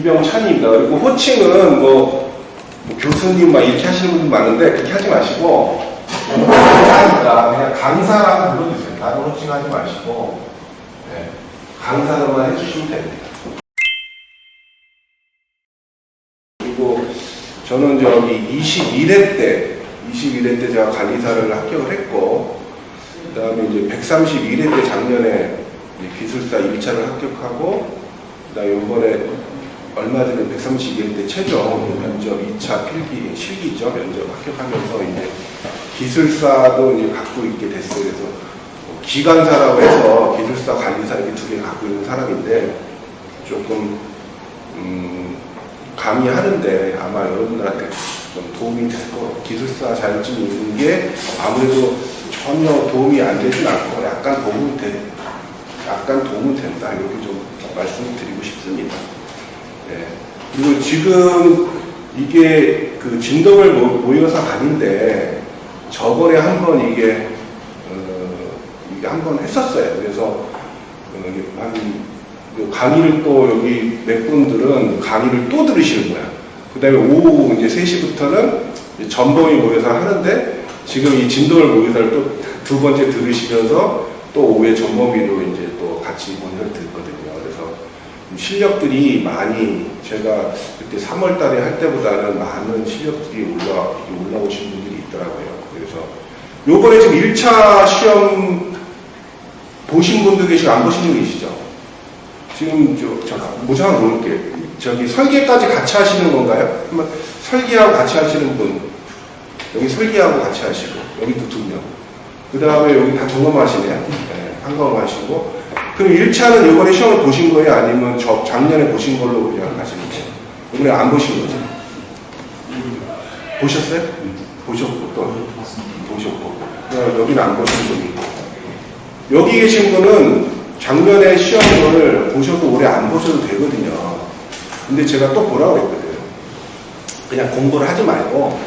이병찬입니다. 그리고 호칭은 뭐 교수님 막 이렇게 하시는 분들 많은데 그렇게 하지 마시고 강사입니다. 그냥 강사라고 불러주세요. 다른 호칭 하지 마시고 네, 강사로만 해주시면 됩니다. 그리고 저는 저기 21회 때 제가 관리사를 합격을 했고, 그 다음에 이제 131회 때 작년에 기술사 1차를 합격하고, 그 다음에 이번에 얼마 전에 132회 때 최종 면접 2차 필기, 실기죠. 면접 합격하면서 이제 기술사도 이제 갖고 있게 됐어요. 그래서 기관사라고 해서 기술사, 관리사 이렇게 두 개 갖고 있는 사람인데, 조금, 강의하는데 아마 여러분들한테 좀 도움이 될 거, 기술사 자격증이 있는 게 아무래도 전혀 도움이 안 되진 않고 약간 도움은 된다. 이렇게 좀 말씀을 드리고 싶습니다. 네. 그리고 지금 이게 그 진덕을 모여서 아닌데 저번에 한번 이게 한번 했었어요. 그래서 강의를 또 여기 몇 분들은 강의를 또 들으시는 거야. 그 다음에 오후 이제 3시부터는 전범이 모여서 하는데 지금 이 진도를 모여서를 또 두 번째 들으시면서 또 오후에 전범이로 이제 또 같이 모여서 듣거든요. 그래서 실력들이 많이 제가 그때 3월 달에 할 때보다는 많은 실력들이 올라오신 분들이 있더라고요. 그래서 요번에 지금 1차 시험 보신 분도 계시고 안 보신 분 계시죠? 지금 모자 한번 놓을게요. 저기 설계까지 같이 하시는 건가요? 한번 설계하고 같이 하시는 분, 여기 설계하고 같이 하시고, 여기도 2명. 그 다음에 여기 다 점검하시네요. 네, 한검하시고. 그럼 1차는 이번에 시험을 보신 거예요? 아니면 작년에 보신 걸로 그냥 하시는 거예요? 이번에 안 보신 거죠? 보셨어요? 보셨고, 또 보셨고. 여기는 안 보신 분이고. 여기 계신 분은 작년에 시험을 보셔도 올해 안 보셔도 되거든요. 근데 제가 또 뭐라고 했거든요. 그냥 공부를 하지 말고,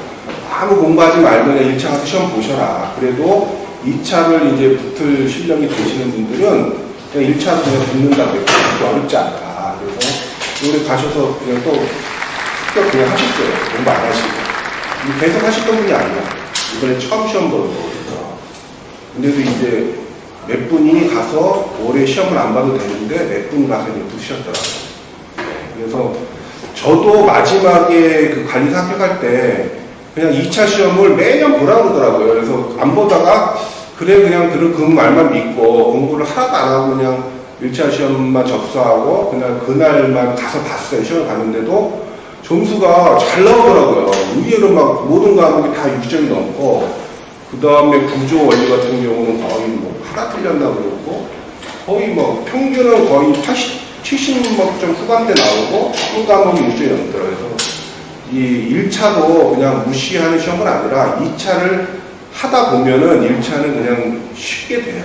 아무 공부하지 말고 1차 가서 시험 보셔라. 그래도 2차를 이제 붙을 실력이 되시는 분들은 그냥 1차로 그냥 붙는다고 해요. 그렇게 어렵지 않다. 그래서 올해 가셔서 그냥 또 합격 그냥 하실 거예요. 공부 안 하시고. 계속 하셨던 분이 아니야. 이번에 처음 시험 보는 거거든요. 근데도 이제 몇 분이 가서 올해 시험을 안 봐도 되는데 몇 분이 가서 이제 붙으셨더라고요. 그래서 저도 마지막에 그 관리사 합격할 때 그냥 2차 시험을 매년 보라고 그러더라고요. 그래서 안 보다가 그래 그냥 그 말만 믿고 공부를 하나도 안 하고 그냥 1차 시험만 접수하고 그냥 그날만 가서 봤어요. 시험을 봤는데도 점수가 잘 나오더라고요. 의외로 막 모든 과목이 다 6점이 넘고 그 다음에 구조 원리 같은 경우는 거의 뭐 하나 틀렸나 그러고 거의 뭐 평균은 거의 70점 후반대 나오고 한 과목이 6점이 넘더라고요. 그래서 이 1차도 그냥 무시하는 시험은 아니라 2차를 하다 보면은 1차는 그냥 쉽게 돼요.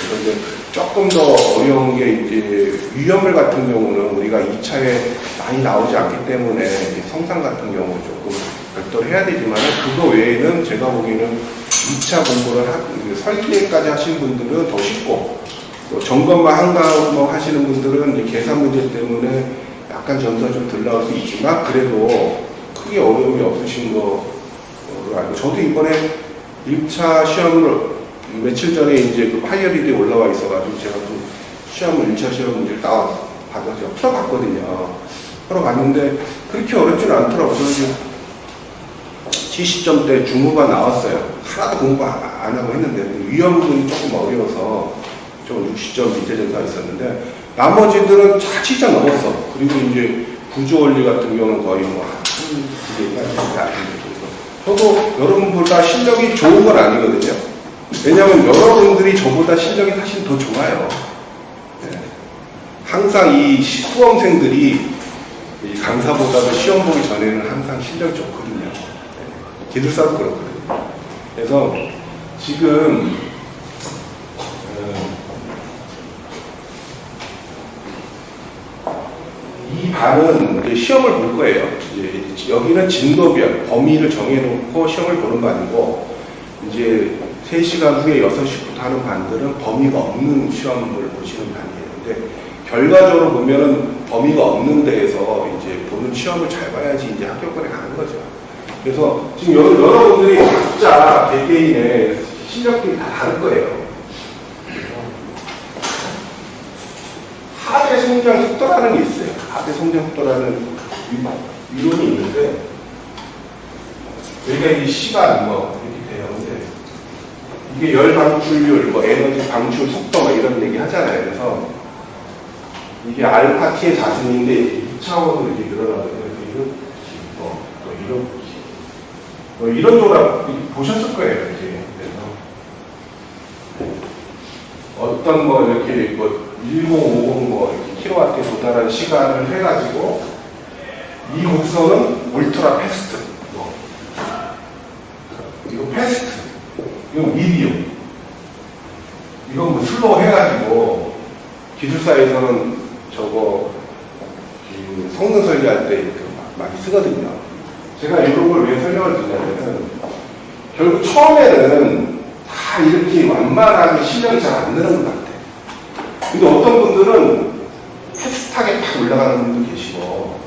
그래서 이제 조금 더 어려운 게 이제 위험물 같은 경우는 우리가 2차에 많이 나오지 않기 때문에 성상 같은 경우 조금 별도로 해야 되지만 그거 외에는 제가 보기에는 2차 공부를 설계까지 하시는 분들은 더 쉽고 또 점검만 한 과목 하시는 분들은 이제 계산 문제 때문에 약간 점수가 좀 덜 나올 수 있지만 그래도 크게 어려움이 없으신 거로 알고 저도 이번에 1차 시험을 며칠 전에 이제 그 파이어리드에 올라와 있어가지고 제가 또 시험을 1차 시험 문제를 받아서 풀어봤거든요. 풀어봤는데 그렇게 어렵지는 않더라고요. 저는 70점대 중후반 나왔어요. 하나도 공부 안 하고 했는데 위험 부분이 조금 어려워서 좀 60점 밑에 점수가 있었는데 나머지들은 70점 넘었어. 그리고 이제 구조 원리 같은 경우는 거의 뭐 2개까지 안 되고 저도 여러분보다 실력이 좋은 건 아니거든요. 왜냐하면 여러분들이 저보다 실력이 사실 더 좋아요. 네. 항상 이 수험생들이 이 강사보다도 시험 보기 전에는 항상 실력이 좋거든요. 네. 기술사도 그렇거든요. 그래서 지금 이 반은 이제 시험을 볼 거예요. 이제 여기는 진도별, 범위를 정해놓고 시험을 보는 반이고, 이제 3시간 후에 6시부터 하는 반들은 범위가 없는 시험을 보시는 반이에요. 근데 결과적으로 보면은 범위가 없는 데에서 이제 시험을 잘 봐야지 이제 합격권에 가는 거죠. 그래서 지금 여러분들이 각자 개개인의 실력들이 다 다른 거예요. 하대 성장 속도라는 게 있어요. 하대 성장 속도라는 이론이 있는데, 여기가 이 시간 뭐 이렇게 돼요. 근데 이게 열 방출률, 뭐 에너지 방출 속도 뭐 이런 얘기 하잖아요. 그래서 이게 알파 t의 자승인데 2차원으로 이렇게 늘어나거든요. 이런 조각 보셨을 거예요. 이제. 그래서 어떤 뭐 이렇게 뭐 1050 뭐 킬로와트에 도달한 시간을 해가지고 이 곡선은 울트라 패스트, 이거 패스트, 이거 미디움, 이건 뭐 슬로우 해가지고 기술사에서는 저거 그 성능 설계할 때 많이 쓰거든요. 제가 이런 걸 왜 설명을 드리냐면은 결국 처음에는 다 이렇게 완만하게 실력이 잘 안 느는 것 같아요. 근데 어떤 분들은 패스트하게 팍 올라가는 분도 계시고,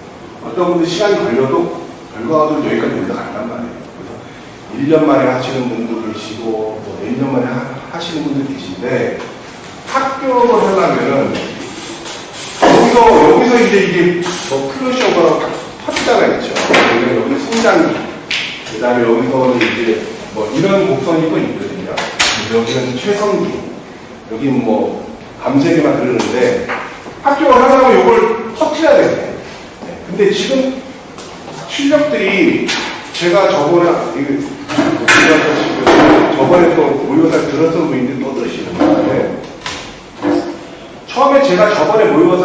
어떤 분들 시간이 걸려도 결과도 여기까지 올라간단 말이에요. 그래서 1년 만에 하시는 분도 계시고, 뭐 1년 만에 하시는 분도 계신데, 합격을 하려면은, 여기서 이제 이게 뭐 플러시오버라고 터지잖아요. 그렇죠? 여기 성장기, 그 다음에 여기서는 이제 뭐 이런 곡선이 또 있거든요. 여기는 최성기, 여기는 뭐 감세기만 그러는데, 합격을 하려면 이걸 터트려야 되네. 근데 지금 실력들이 제가 저번에 또 모의고사 들었던 분인데 또 들으시는 건데, 처음에 제가 저번에 모의고사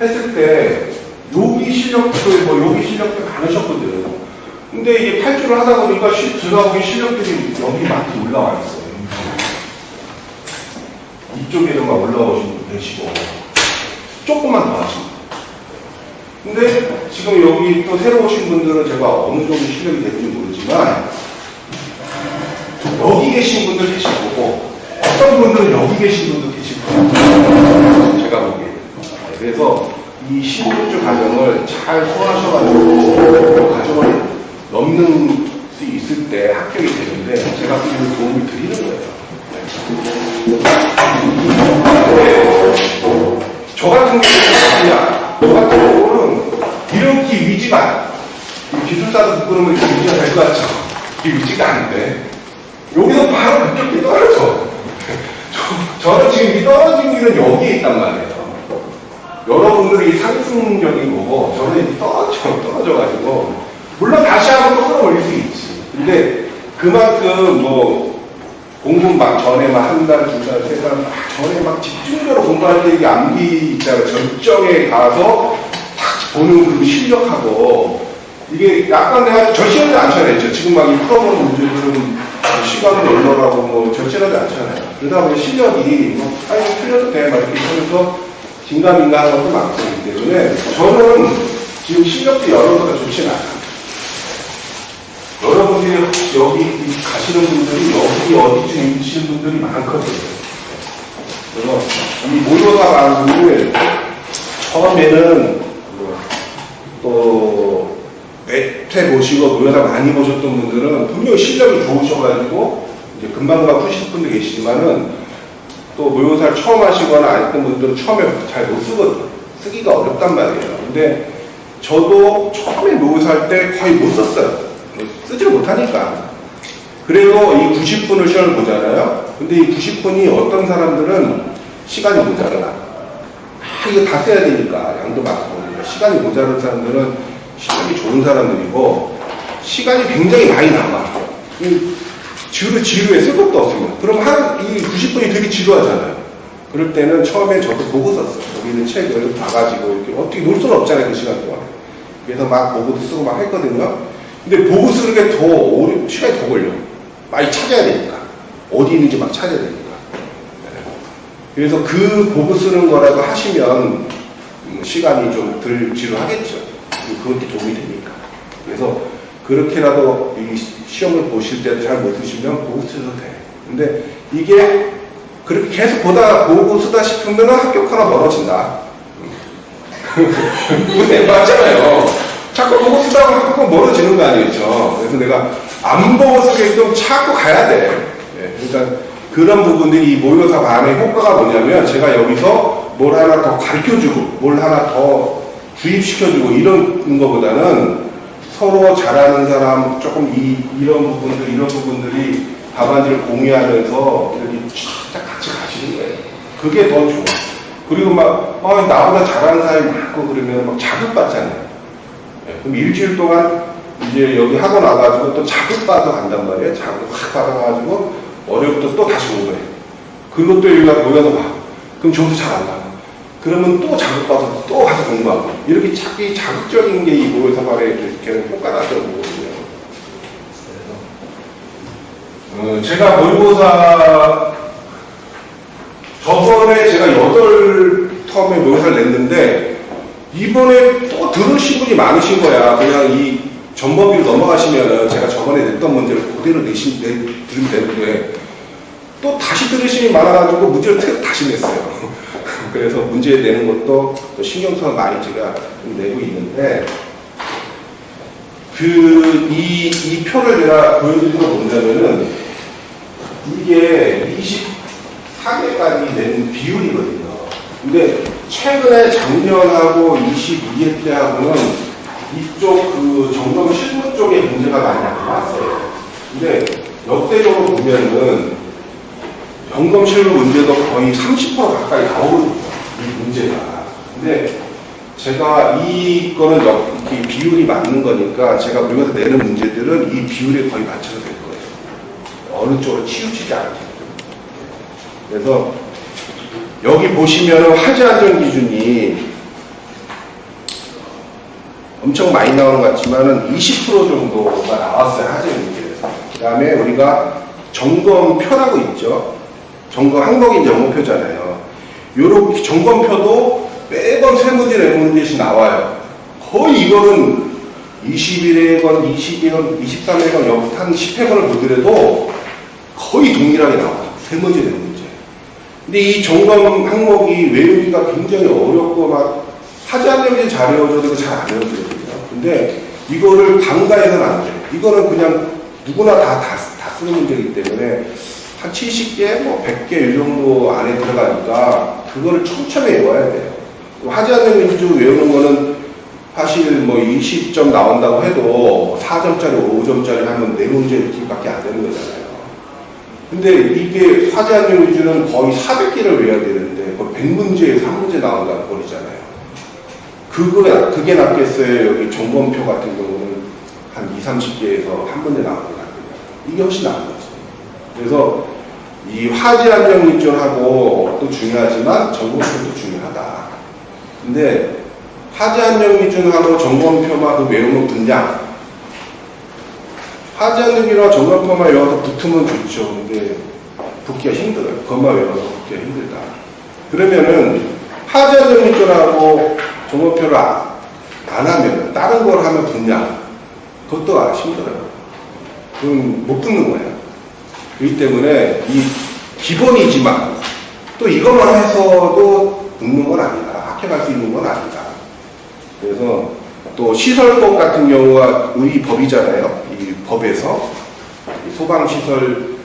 했을 때 여기 실력들 뭐 여기 실력들 많으셨거든. 근데 이게 8주를 하다 보니까 제가 보기 실력들이 여기 많이 올라와 있어요. 이쪽에도 막 올라오신 분 계시고 조금만 더 하시면. 근데 지금 여기 또 새로 오신 분들은 제가 어느 정도 실력이 될지 모르지만 여기 계신 분들 계실 거고 어떤 분들은 여기 계신 분도 계실 거예요. 제가 보기에. 그래서 이 15주 과정을 잘 소화하셔가지고 과정을 넘는 수 있을 때 합격이 되는데 제가 그 도움을 드리는 거예요. 저 같은 경우는 저 같은 경우는 이렇게 위지가 기술사도 부끄러우면 이렇게 위지가 될 것 같죠. 이게 위지가 아닌데 여기서 바로 그쪽에 떨어져. 저는 지금 이 떨어진 길은 여기에 있단 말이에요. 여러분들이 상승적인 거고 저는 이렇게 떨어져가지고 물론 다시 한번 또 끌어올릴 수 있지. 근데 그만큼 뭐 공부 막 전에 막 한 달, 두 달, 세 달 막 전에 막 집중적으로 공부할 때 이게 암기 있잖아요. 절정에 가서 딱 보는 그 실력하고 이게 약간 내가 절실하지 않잖아요. 지금 막 이 풀어보는 문제들은 시간을 올려라고 뭐 절실하지 않잖아요. 그러다 보니 실력이 뭐 아니 틀려도 돼 막 이렇게 하면서 긴가민가한 것도 많기 때문에 저는 지금 실력도 여러분보다 좋지는 않아요. 여러분들이 여기 가시는 분들이 여기 어디쯤 계시는 분들이 많거든요. 그래서 이 모의고사 방송을 처음에는 또 매퇴 보시고 모의고사 많이 보셨던 분들은 분명히 실력이 좋으셔가지고 이제 금방금방 푸실 분도 계시지만은 또 모의고사를 처음 하시거나 안 했던 분들은 처음에 잘 못 쓰거든요. 쓰기가 어렵단 말이에요. 근데 저도 처음에 모의고사 할 때 거의 못 썼어요. 쓰지를 못하니까. 그래도 이 90분을 시험을 보잖아요. 근데 이 90분이 어떤 사람들은 시간이 모자라. 이거 다 써야 되니까 양도 많고. 시간이 모자란 사람들은 실력이 좋은 사람들이고 시간이 굉장히 많이 남아. 지루해 쓸 것도 없으면. 그럼 이 90분이 되게 지루하잖아요. 그럴 때는 처음에 저도 보고 썼어요. 여기 있는 책을 봐가지고 이렇게 어떻게 놀 수는 없잖아요. 그 시간 동안. 그래서 막 보고도 쓰고 막 했거든요. 근데 보고 쓰는 게 더 시간이 더 걸려. 많이 찾아야 되니까. 어디 있는지 막 찾아야 되니까. 그래서 그 보고 쓰는 거라도 하시면 시간이 좀 덜 지루하겠죠. 그것도 도움이 되니까. 그래서 그렇게라도 이 시험을 보실 때도 잘 못 쓰시면 보고 쓰셔도 돼. 근데 이게 그렇게 계속 보고 쓰다 싶으면 합격 하나 멀어진다. 근데 맞잖아요. 자꾸 보고 쓰다가 자꾸 멀어지는 거 아니겠죠. 그래서 내가 안 보고 쓰게끔 자꾸 가야 돼. 예, 그러니까 그런 부분들이 이 모의고사 반의 효과가 뭐냐면 제가 여기서 뭘 하나 더 가르쳐주고 뭘 하나 더 주입시켜주고 이런 것보다는 서로 잘하는 사람 조금 이런 부분들이 답안지를 공유하면서 이렇게 쫙 같이 가시는 거예요. 그게 더 좋아. 그리고 막 나보다 잘하는 사람이 많고 그러면 막 자극받잖아요. 네, 그럼 일주일 동안 이제 여기 학원 와가지고 또 자극받아 간단 말이에요. 자극 확 받아가지고 월요일부터 또 다시 온 거예요. 그것도 여기가 모여서 봐. 그럼 저도 잘한다. 그러면 또 자극받아서 또 가서 공부하고 이렇게 자기 자극적인 게 이 모의고사 발에 이렇게 효과가 나죠. 제가 모의고사 저번에 제가 8텀의 모의고사를 냈는데 이번에 또 들으신 분이 많으신 거야. 그냥 이 전범위로 넘어가시면은 제가 저번에 냈던 문제를 그대로 들으면 되는데 또 다시 들으시는 분이 많아가지고 문제를 다시 냈어요. 그래서 문제 내는 것도 신경 써서 많이 제가 내고 있는데 이 표를 제가 보여드리는 거 본다면은 이게 24개까지 낸 비율이거든요. 근데 최근에 작년하고 22회 때하고는 이쪽 그 점검 실무 쪽에 문제가 많이 나왔어요. 근데 역대적으로 보면은 점검 실무 문제도 거의 30% 가까이 나오거든요. 이 문제가. 근데 제가 이거는 이렇게 비율이 맞는 거니까 제가 모의고사 내는 문제들은 이 비율에 거의 맞춰서 될 거예요. 어느 쪽으로 치우치지 않게. 그래서 여기 보시면 화재 안전 기준이 엄청 많이 나오는 것 같지만은 20% 정도가 나왔어요. 화재 문제에서. 그 다음에 우리가 점검표라고 있죠. 항목인 점검표잖아요. 요렇게 점검표도 매번 세 문제, 네 문제씩 나와요. 거의 이거는 21회건, 22회건, 23회건, 한 10회건을 보더라도 거의 동일하게 나와요. 세 문제, 네 문제. 근데 이 점검 항목이 외우기가 굉장히 어렵고 막 하지 않는 문제 잘 외워줘도 잘 안 외워지거든요. 근데 이거를 간과해서는 안 돼요. 이거는 그냥 누구나 다 쓰는 문제이기 때문에 한 70개, 뭐 100개 이 정도 안에 들어가니까 그거를 촘촘히 외워야 돼요. 하지 않는 문제 외우는 거는 사실 뭐 20점 나온다고 해도 4점짜리, 5점짜리 하면 4문제 이렇게밖에 안 되는 거잖아요. 근데 이게 하지 않는 위주는 거의 400개를 외워야 되는데 거의 100문제에서 1문제 나온다고 버리잖아요. 그게 낫겠어요. 여기 점검표 같은 경우는 한 20-30개에서 1문제 나오는 것 같아요. 이게 훨씬 나은 거죠. 그래서 이 화재 안전 기준하고 또 중요하지만 점검표도 중요하다. 근데 화재 안전 기준하고 점검표만 그 외우는 분량, 화재 안전 기준하고 점검표만 외워서 붙으면 좋죠. 근데 붙기가 힘들어요. 그것만 외워서 붙기가 힘들다. 그러면은 화재 안전 기준하고 점검표를 안 하면 다른 걸 하면 분량, 그것도 힘들어요. 그럼 못 붙는 거예요. 그렇기 때문에 이 기본이지만 또 이것만 해서도 붙는 건 아니다. 합격할 수 있는 건 아니다. 그래서 또 시설법 같은 경우가 우리 법이잖아요. 이 법에서 소방시설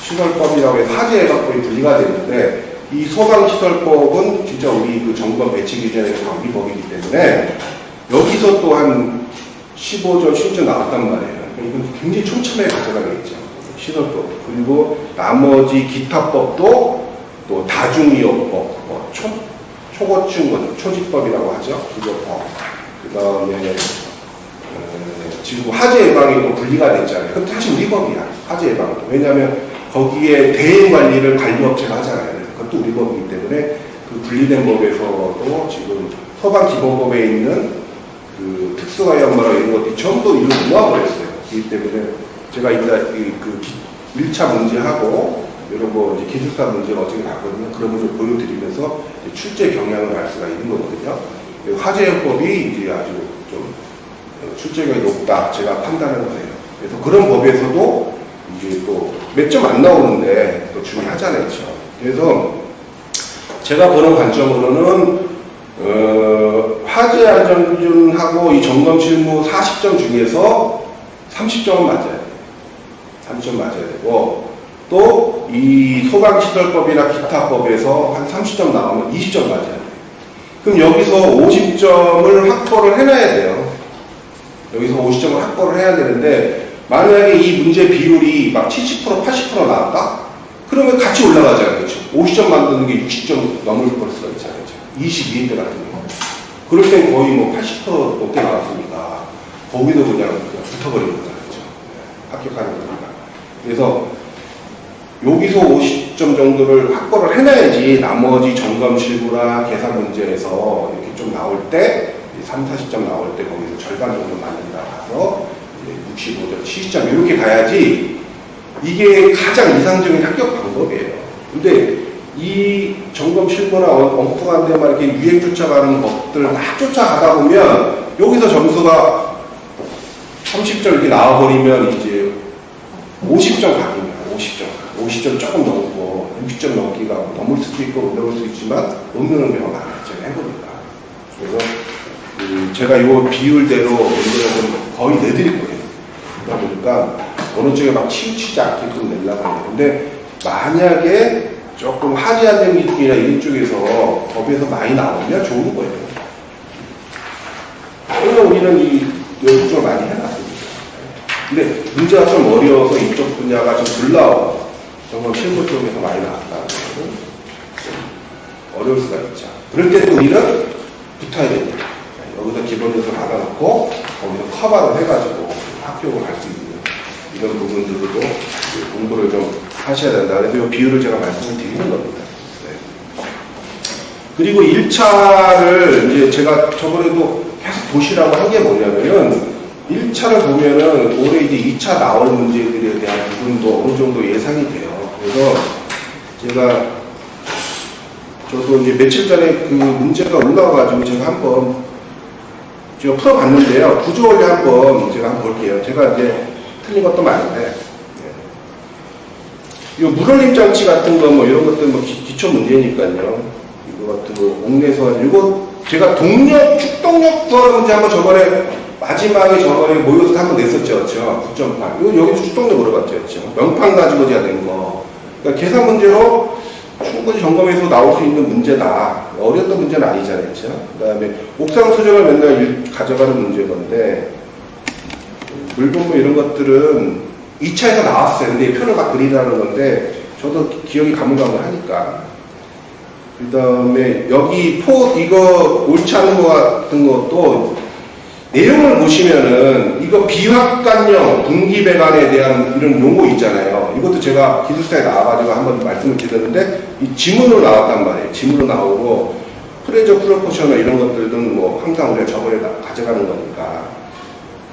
시설법이라고 해서 화재법이 분리가 되는데 이 소방시설법은 진짜 우리 그 점검 배치 기준에서 우리 법이기 때문에 여기서 또 한 15조, 10조 나왔단 말이에요. 이건 굉장히 촘촘하게 가져가겠죠. 시설법. 그리고 나머지 기타법도 또 다중이용법, 뭐 초고층, 초지법이라고 하죠. 그거법. 그 다음에 지금 화재 예방이 또 분리가 됐잖아요. 그것도 사실 우리 법이야. 화재 예방도. 왜냐하면 거기에 대행 관리를 관리업체가 하잖아요. 그래서 그것도 우리 법이기 때문에 그 분리된 법에서도 지금 소방기본법에 있는 그 특수화염마라 이런 것들이 전부 이걸 모아버렸어요. 그렇기 때문에 제가 이따 그 1차 문제하고 이런 거 이제 기술사 문제가 어떻게 나거든요. 그런 걸 좀 보여드리면서 출제 경향을 알 수가 있는 거거든요. 화재요법이 이제 아주 좀 출제가 높다 제가 판단을 해요. 그래서 그런 법에서도 이제 또 몇 점 안 나오는데 또 중요하잖아요. 그래서 제가 보는 관점으로는 화재 안전 기준하고 이 점검 실무 40점 중에서 30점은 맞아야 돼요. 30점 맞아야 되고, 또 이 소방시설법이나 기타법에서 한 30점 나오면 20점 맞아야 돼요. 그럼 여기서 50점을 확보를 해놔야 돼요. 여기서 50점을 확보를 해야 되는데, 만약에 이 문제 비율이 막 70%, 80% 나왔다? 그러면 같이 올라가잖아요. 그렇죠? 50점 만드는 게 60점 넘을 수가 있잖아요. 22인대 같은 경우. 그럴 땐 거의 뭐 80% 넘게 나왔으니까, 거기도 그냥 붙어버리는 거잖아요. 그렇죠? 합격하는 거니까. 그래서 여기서 50점 정도를 확보를 해놔야지 나머지 점검 실무나 계산 문제에서 이렇게 좀 나올 때 3, 40점 나올 때 거기서 절반 정도 맞는다 가서 65점, 70점 이렇게 가야지 이게 가장 이상적인 합격 방법이에요. 근데 이 점검 실무나 엉뚱한 데만 이렇게 유행 쫓아가는 것들 막 쫓아가다 보면 여기서 점수가 30점 이렇게 나와버리면 이제 50점 각입니다. 50점 조금 넘고 60점 넘기가 넘을 수도 있고 넘을 수 있지만 넘는 경우가 많아요. 제가 해보니까. 그래서 제가 이 비율대로 문제를 거의 내드릴 거예요. 그러다 보니까 어느 쪽에 막 치우치지 않게끔 내려고 하는데 만약에 조금 하지 않는 기준이나 이런 쪽에서 법에서 많이 나오면 좋은 거예요. 그래서 우리는 이 연구를 많이 해놨습니다. 근데 문제가 좀 어려워서 이쪽 분야가 좀 덜 나오고 정말 실무 쪽에서 많이 나왔다는 것은 어려울 수가 있죠. 그럴 때도 우리는 붙어야 됩니다. 여기서 기본적으로 받아놓고 거기서 커버를 해가지고 합격을 할 수 있는 이런 부분들도 공부를 좀 하셔야 된다. 그래서 이 비율을 제가 말씀을 드리는 겁니다. 네. 그리고 1차를 이제 제가 저번에도 계속 보시라고 한 게 뭐냐면은 1차를 보면은 올해 이제 2차 나올 문제들에 대한 부분도 어느 정도 예상이 돼요. 그래서 제가 저도 이제 며칠 전에 그 문제가 올라와가지고 제가 한번 제가 풀어봤는데요. 구조 원리 한번 제가 한번 볼게요. 제가 이제 틀린 것도 많은데, 이 물올림 장치 같은 거 뭐 이런 것들 뭐 기초 문제니까요. 이거 같은 거 옥내선 이거 제가 동력 축동력 구하는 문제 한번 저번에 마지막에 저번에 모여서 한번 냈었죠. 그렇죠? 9.8. 이거 여기 축동력 물어봤죠. 그렇죠? 명판 가지고 해야 되는 거. 그러니까 계산 문제로 충분히 점검해서 나올 수 있는 문제다. 어려웠던 문제는 아니잖아요. 그렇죠? 그 다음에 옥상 수정을 맨날 가져가는 문제인 건데, 물건 뭐 이런 것들은 2차에서 나왔어요. 근데 표를 막 그리라는 건데, 저도 기억이 가물가물하니까. 그 다음에 여기 이거 옳지 않은 것 같은 것도 내용을 보시면은 이거 비확관형 분기배관에 대한 이런 용어 있잖아요. 이것도 제가 기술사에 나와가지고 한번 말씀을 드렸는데 이 지문으로 나왔단 말이에요. 지문으로 나오고 프레저 프로포셔널 이런 것들은 뭐 항상 우리가 저번에 가져가는 거니까.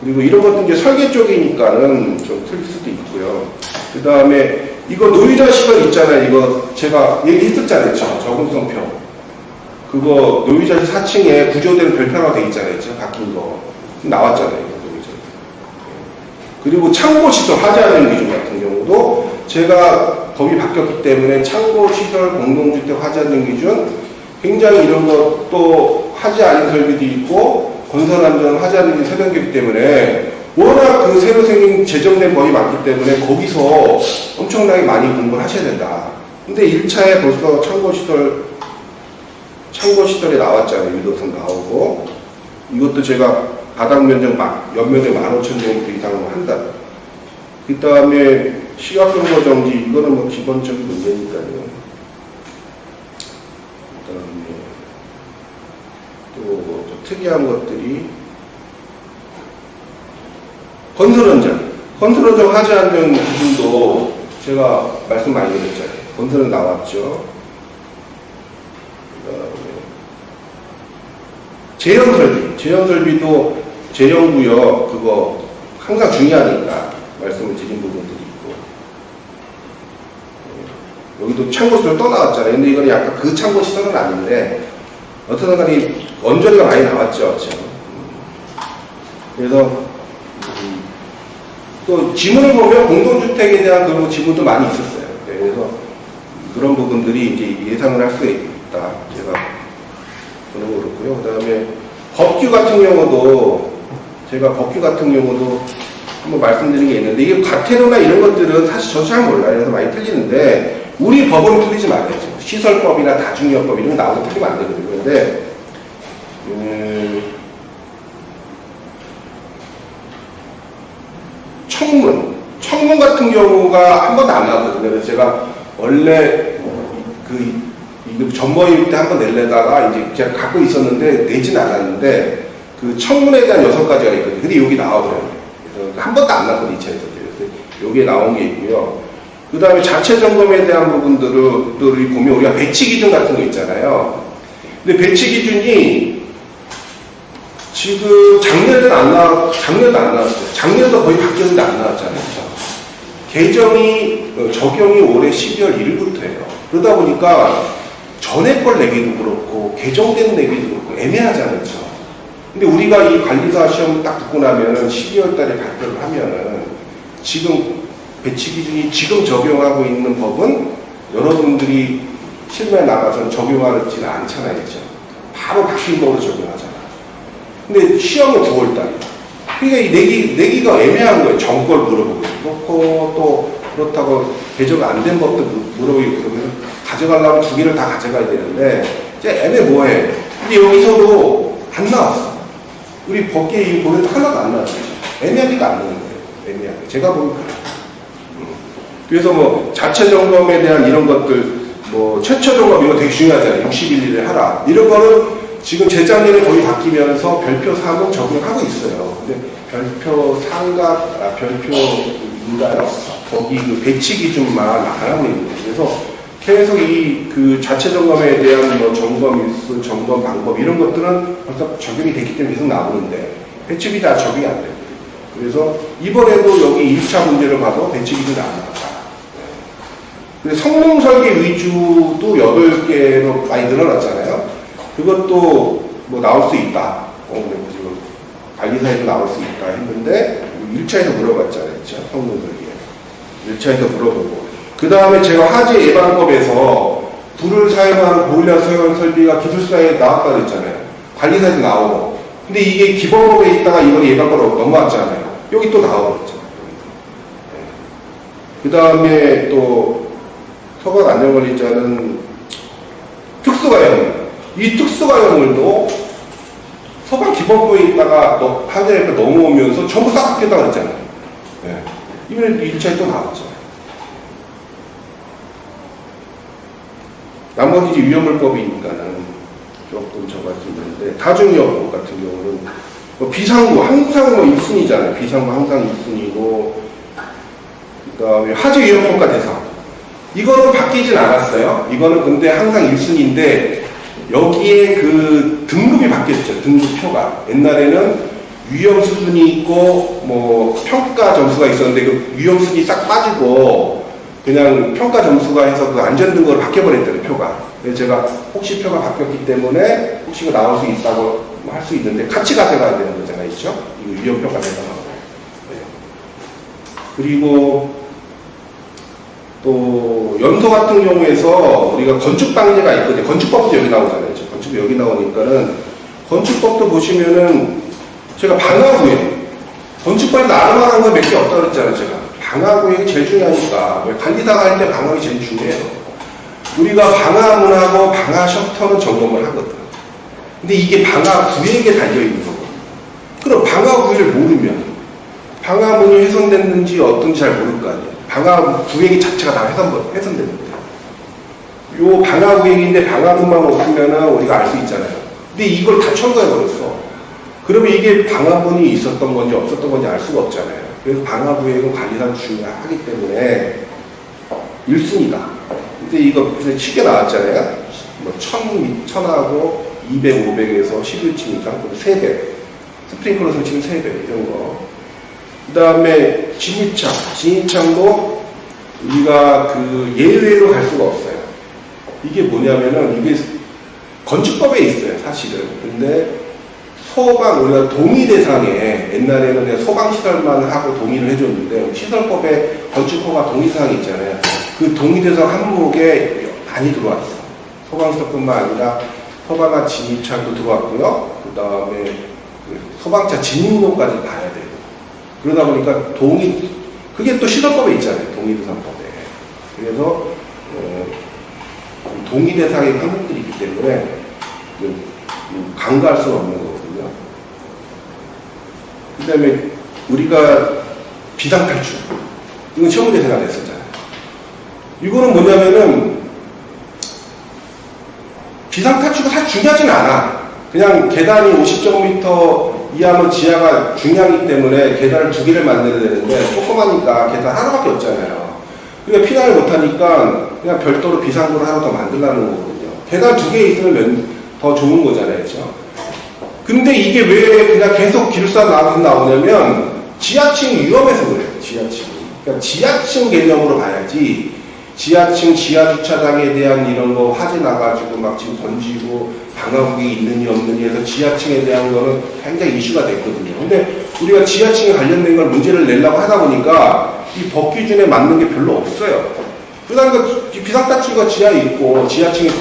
그리고 이런 것도 이제 설계 쪽이니까는 좀 틀릴 수도 있고요. 그 다음에 이거 노유자 시설 있잖아요. 이거 제가 얘기했었잖아요. 적응성표. 그거 노유자 4층에 구조대로 별표가 돼 있잖아요. 바뀐 거. 나왔잖아요. 그리고 창고시설 하자는 기준 같은 경우도 제가 법이 바뀌었기 때문에 창고시설 공동주택 하자는 기준 굉장히 이런 것도 하지 않은 설비도 있고 건설안전 하자는 기준 세련되기 때문에 워낙 그 새로 생긴 제정된 법이 많기 때문에 거기서 엄청나게 많이 공부를 하셔야 된다. 근데 1차에 벌써 창고시설이 나왔잖아요. 유도선 나오고 이것도 제가 바닥 면적 연면적 15,000 정도 이상으로 한다. 그 다음에 시각경보 정지, 이거는 뭐 기본적인 문제니까요. 그 다음에 또 특이한 것들이 건설원정 하지 않는 기준도 제가 말씀 많이 드렸잖아요. 건설은 나왔죠. 그 다음에 제형설비도 제형구역 그거 항상 중요하니까 말씀을 드린 부분들이 있고 여기도 창고시설 또 나왔잖아요. 근데 이건 약간 그 창고시설은 아닌데 어떤 간에 원조리가 많이 나왔죠. 그렇죠? 그래서 또 지문을 보면 공동주택에 대한 그런 지문도 많이 있었어요. 그래서 그런 부분들이 이제 예상을 할 수 있다. 제가 그런 거 그렇고요. 그 다음에 법규 같은 경우도 제가 법규 같은 경우도 한번 말씀드리는 게 있는데 이게 과태료나 이런 것들은 사실 저도 잘 몰라요. 그래서 많이 틀리는데 우리 법은 틀리지 말아야죠. 시설법이나 다중이용법 이런 거 나오면 틀리면 안 되거든요. 그런데 청문 같은 경우가 한 번도 안 나왔거든요. 그래서 제가 원래 이거 전모임 때 한 번 내려다가 이제 제가 갖고 있었는데 내진 않았는데 그 청문에 대한 6가지가 있거든요. 근데 여기 나오더라고요. 그래서 한 번도 안 나왔거든요. 2차에서. 그래서 여기에 나온 게 있고요. 그 다음에 자체 점검에 대한 부분들을 보면 우리가 배치 기준 같은 거 있잖아요. 근데 배치 기준이 지금 작년도 안 나왔어요. 작년도 거의 바뀌었는데 안 나왔잖아요. 개정이 적용이 올해 12월 1일부터예요. 그러다 보니까 전에 걸 내기도 그렇고 개정된 내기도 그렇고 애매하잖아요. 근데 우리가 이 관리사 시험 딱 듣고 나면은 12월 달에 발표를 하면은 지금 배치 기준이 지금 적용하고 있는 법은 여러분들이 실무에 나가서 적용하지는 않잖아요. 그렇죠? 바로 바뀐 법으로 적용하잖아요. 근데 시험은 9월 달이에요. 그러니까 이 내기가 애매한 거예요. 정걸 물어보고 그렇고 또 그렇다고 개정 안 된 법도 물어보고 그러면 가져가려면 2개를 다 가져가야 되는데 이제 애매모호해. 근데 여기서도 안 나왔어. 우리 법계에 보면 하나도 안 나왔어요. 애매하기도 안 나는 거예요. 애매하게. 제가 보면 그래요. 그래서 뭐 자체 점검에 대한 이런 것들 뭐 최초 점검 이거 되게 중요하잖아요. 61일에 하라. 이런 거는 지금 재작년에 거의 바뀌면서 별표 3은 적용하고 있어요. 근데 별표 3가 별표인가요? 거기 그 배치 기준만 안 하고 있는 거예요. 그래서 계속 그 자체 점검에 대한 뭐 점검 일수, 점검 방법 이런 것들은 벌써 적용이 됐기 때문에 계속 나오는데 배치 기준 다 적용이 안 돼요. 그래서 이번에도 여기 1차 문제를 봐도 배치 기준이 안 나왔다. 성능 설계 위주도 8개로 많이 늘어났잖아요. 그것도 뭐 나올 수 있다. 지금 관리사에도 나올 수 있다 했는데 1차에서 물어봤잖아요. 그렇죠? 성능 설계. 1차에서 물어보고. 그 다음에 제가 화재 예방법에서 불을 사용하는 보일러 사용 설비가 기술사에 나왔다고 했잖아요. 관리사에도 나오고. 근데 이게 기본법에 있다가 이번 예방법으로 넘어왔잖아요. 여기 또 나오겠죠. 그 다음에 또 소각 안전관리자는 특수가용. 이 특수가용물도 소방 기본법에 있다가 화재에 넘어오면서 전부 싹 바뀌었다고 그랬잖아요. 네. 이번에 1차에 또 나왔죠. 나머지 이제 위험물법이니까는 조금 저같은데 다중이용법 같은 경우는 뭐 비상구 항상 뭐 1순위잖아요. 비상구 항상 1순위고 그 다음에 화재 위험평가 대상 이거는 바뀌진 않았어요. 이거는 근데 항상 1순위인데 여기에 그 등급이 바뀌었죠. 등급표가. 옛날에는 위험 수준이 있고 뭐 평가 점수가 있었는데 그 위험 수준이 싹 빠지고 그냥 평가 점수가 해서 그 안전 등급으로 바뀌어버렸더니 표가. 그래서 제가 혹시 표가 바뀌었기 때문에 혹시 이거 나올 수 있다고 할 수 있는데 같이 가져가야 되는 거잖아요. 있죠? 이거 위험 평가 대상하고. 네. 그리고 또 연소 같은 경우에서 우리가 건축 방제가 있거든요. 건축법도 여기 나오잖아요. 건축이 여기 나오니까는 건축법도 보시면은 제가 방화구획 건축법에서 알아만한 건 몇 개 없다고 그랬잖아요. 제가 방화구획이 제일 중요하니까 관리사가 할 때 방화이 제일 중요해요. 우리가 방화문하고 방화 셔터는 점검을 하거든. 근데 이게 방화구획에 달려있는 거거든요. 그럼 방화구획을 모르면 방화문이 훼손됐는지 어떤지 잘 모를 거 아니에요. 방화구획이 자체가 다 훼손됐는데 요 방화구획인데 방화문만 없으면 우리가 알 수 있잖아요. 근데 이걸 다 첨가해버렸어. 그러면 이게 방화문이 있었던 건지 없었던 건지 알 수가 없잖아요. 그래서 방화구획은 관리사가 중요하기 때문에 1순위다. 근데 이거 쉽게 나왔잖아요. 뭐 1000하고 200, 500에서 11층이니까 3배. 스프링클러 설치는 3배 이런 거. 그 다음에 진입창도 우리가 그 예외로 갈 수가 없어요. 이게 뭐냐면은 이게 건축법에 있어요, 사실은. 근데 소방, 우리가 동의 대상에 옛날에는 그냥 소방시설만 하고 동의를 해줬는데 시설법에 건축허가 동의사항이 있잖아요. 그 동의 대상 항목에 많이 들어왔어. 소방시설뿐만 아니라 소방관 진입차도 들어왔고요. 그 다음에 소방차 진입로까지 봐야 돼요. 그러다 보니까 그게 또 시도법에 있잖아요. 동의대상법에. 그래서 동의대상의 항목들이 있기 때문에 간과할 수는 없는 거거든요. 그 다음에 우리가 비상탈출. 이건 시험 문제 생각 했었잖아요. 이거는 뭐냐면은 비상탈출이 사실 중요하지는 않아. 그냥 계단이 50제곱미터 이하면 지하가 중요하기 때문에 계단을 2개를 만들어야 되는데 조그마니까 계단 하나밖에 없잖아요. 그러니까 피난을 못하니까 그냥 별도로 비상구를 하나 더 만들라는 거거든요. 계단 2개 있으면 더 좋은 거잖아요. 그렇죠? 근데 이게 왜 그냥 계속 기숙사 나오냐면 지하층이 위험해서 그래요. 지하층이. 그러니까 지하층 개념으로 봐야지 지하층 지하주차장에 대한 이런 거 화재 나가지고 막 지금 던지고 방화국이 있느니 없느니 해서 지하층에 대한 거는 굉장히 이슈가 됐거든요. 근데 우리가 지하층에 관련된 걸 문제를 내려고 하다 보니까 이 법 기준에 맞는 게 별로 없어요. 그다음에 비상탈출과 지하에 있고 지하층의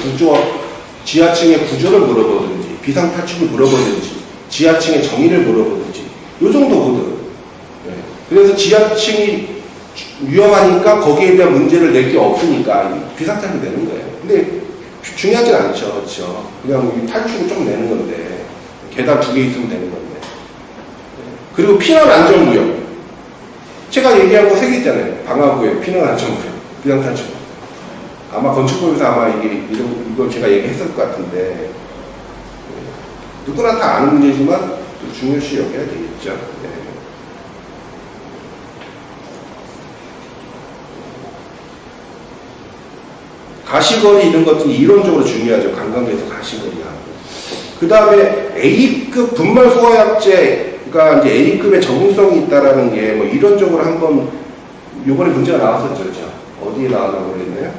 구조를 물어보든지 비상탈출을 물어보든지 지하층의 정의를 물어보든지 요 정도거든. 네. 그래서 지하층이 위험하니까 거기에 대한 문제를 낼 게 없으니까 비상탈출이 되는 거예요. 근데 중요하진 않죠. 그렇죠? 그냥 탈출을 좀 내는 건데 계단 2개 있으면 되는 건데. 그리고 피난 안전구역. 제가 얘기한 거 3개 있잖아요. 방화구역, 피난 안전구역, 비상탈출. 아마 건축법에서 아마 이걸 제가 얘기했을 것 같은데 누구나 다 아는 문제지만 중요시 여겨야 되겠죠. 네. 가시거리 이런 것들은 이론적으로 중요하죠. 관광지에서 가시거리하고. 그 다음에 A급 분말 소화약제가 이제 A급의 적응성이 있다라는 게 뭐 이론적으로 한번 요번에 문제가 나왔었죠. 그죠? 어디에 나왔나 모르겠네요.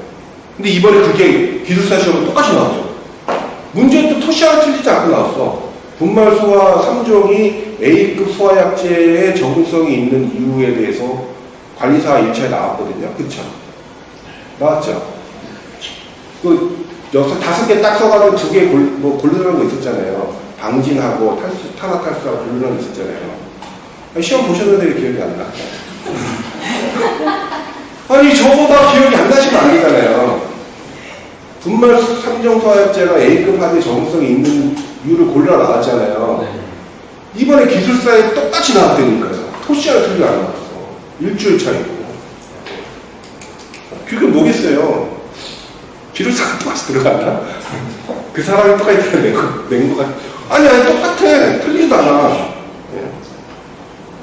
근데 이번에 그게 기술사 시험은 똑같이 나왔죠. 문제는 또 토시하고 틀리지 않고 나왔어. 분말 소화 3종이 A급 소화약제의 적응성이 있는 이유에 대해서 관리사 1차에 나왔거든요. 그쵸? 나왔죠? 그 5개 딱 써가지고 2개 고르는 거 있었잖아요. 방진하고 탄화탈수하고 고르는 거 있었잖아요. 시험 보셨는데 왜 기억이 안 나? 아니 저보다 기억이 안 나시면 안 되잖아요. 분말 3종 소화약제가 A급 화재 적응성이 있는 이유를 골라 나왔잖아요. 이번에 기술사에 똑같이 나왔다니까요. 토시아는 틀리지 안 나왔어. 일주일 차이고. 그게 뭐겠어요? 기술사가 똑같이 들어갔나? 그 사람이 똑같이 낸 거 같아. 아니 똑같아. 틀리지도 않아.